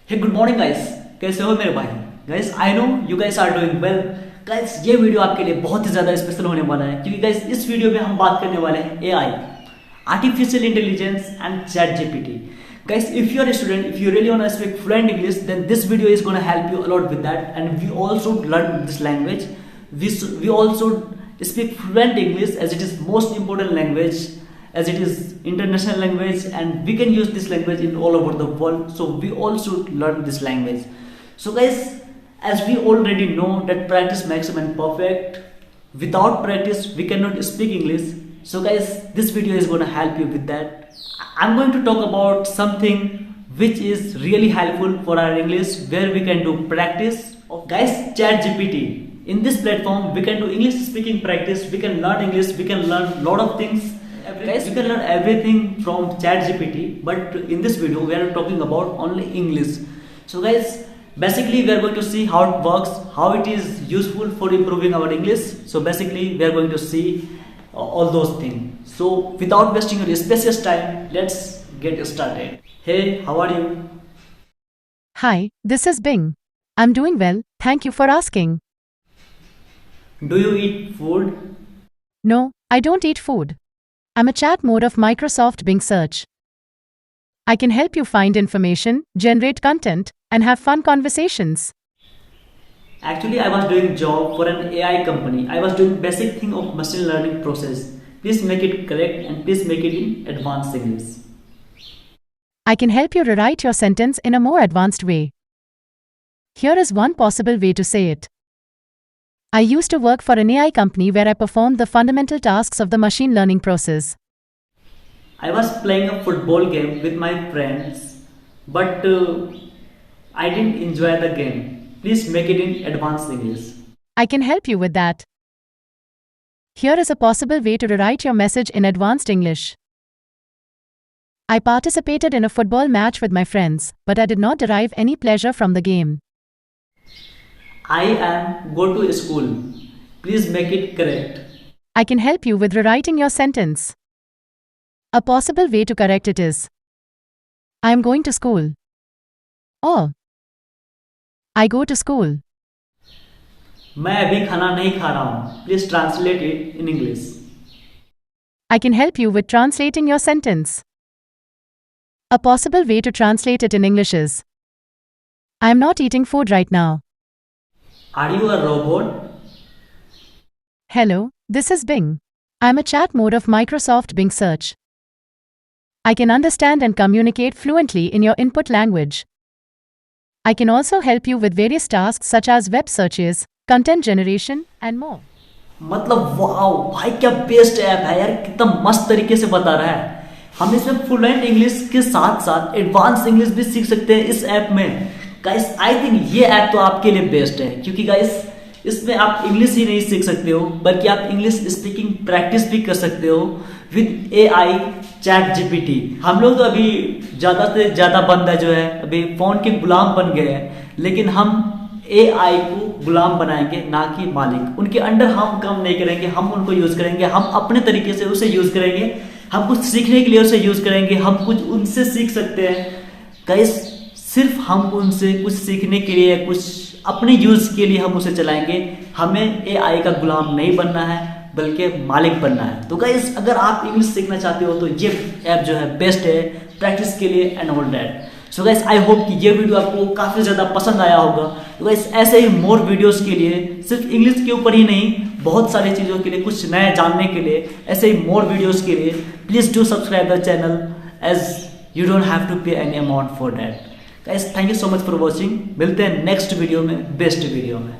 हे good morning guys, कैसे हो मेरे भाई? Guys I know you guys are doing well. Guys ये वीडियो आपके लिए बहुत ही ज़्यादा स्पेशल होने वाला है क्योंकि गाइस इस वीडियो में हम बात करने वाले हैं AI, artificial intelligence and chat GPT. Guys, if you are a student, if you really want to speak fluent English, then this video is going to help you a lot with that. And we also learn this language. We also speak fluent English as it is most important language, as it is international language, and we can use this language in all over the world. So we also learn this language. So guys, as we already know that practice makes a man perfect. Without practice, we cannot speak English. So guys, this video is going to help you with that. I'm going to talk about something which is really helpful for our English, where we can do practice of guys chat GPT. In this platform we can do English speaking practice, we can learn English, we can learn lot of things. Guys, you can learn everything from chat GPT, but in this video we are talking about only English. So guys, basically we are going to see how it works, how it is useful for improving our English. So basically we are going to see all those things. So without wasting your precious time, let's get started. Hey, how are you? Hi, this is Bing. I'm doing well, thank you for asking. Do you eat food? No, I don't eat food. I'm a chat mode of Microsoft Bing Search. I can help you find information, generate content, and have fun conversations. Actually, I was doing job for an AI company. I was doing basic thing of machine learning process. Please make it correct and please make it in advanced English. I can help you rewrite your sentence in a more advanced way. Here is one possible way to say it. I used to work for an AI company where I performed the fundamental tasks of the machine learning process. I was playing a football game with my friends, but I didn't enjoy the game. Please make it in advanced English. I can help you with that. Here is a possible way to rewrite your message in advanced English. I participated in a football match with my friends, but I did not derive any pleasure from the game. I am go to school. Please make it correct. I can help you with rewriting your sentence. A possible way to correct it is, I am going to school. Or, I go to school. मैं अभी खाना नहीं खा रहा हूँ. Please translate it in English. I can help you with translating your sentence. A possible way to translate it in English is, I am not eating food right now. Are you a robot? Hello, this is Bing. I am a chat mode of Microsoft Bing Search. I can understand and communicate fluently in your input language. I can also help you with various tasks such as web searches, content generation, and more. मतलब wow भाई, क्या best app है यार, कितना मस्त तरीके से बता रहा है। हम इसमें फ्लुएंट इंग्लिश के साथ साथ एडवांस इंग्लिश भी सीख सकते हैं इस ऐप में। गाइस आई थिंक ये ऐप तो आपके लिए बेस्ट है, क्योंकि गाइस इसमें आप इंग्लिश ही नहीं सीख सकते हो, बल्कि आप इंग्लिश स्पीकिंग प्रैक्टिस भी कर सकते हो विद एआई चैट जीपीटी। हम लोग तो अभी ज़्यादा से ज़्यादा बंदा जो है अभी फ़ोन के गुलाम बन गए हैं, लेकिन हम एआई को गुलाम बनाएंगे, ना कि मालिक। उनके अंडर हम काम नहीं करेंगे, हम उनको यूज़ करेंगे, हम अपने तरीके से उसे यूज़ करेंगे, हम कुछ सीखने के लिए उसे यूज़ करेंगे, हम कुछ उनसे सीख सकते हैं। गाइस सिर्फ हम उनसे कुछ सीखने के लिए, कुछ अपने यूज़ के लिए हम उसे चलाएंगे। हमें एआई का गुलाम नहीं बनना है, बल्कि मालिक बनना है। तो गाइस अगर आप इंग्लिश सीखना चाहते हो तो ये ऐप जो है बेस्ट है प्रैक्टिस के लिए and all that. So guys I hope कि ये वीडियो आपको काफ़ी ज़्यादा पसंद आया होगा। तो गाइस ऐसे ही मोर वीडियोस के लिए, सिर्फ इंग्लिश के ऊपर ही नहीं, बहुत सारी चीज़ों के लिए, कुछ नया जानने के लिए, ऐसे ही मोर वीडियोस के लिए please do subscribe the channel, as you don't have to pay any amount for that. Guys thank you so much for watching. मिलते हैं नेक्स्ट वीडियो में, बेस्ट वीडियो में।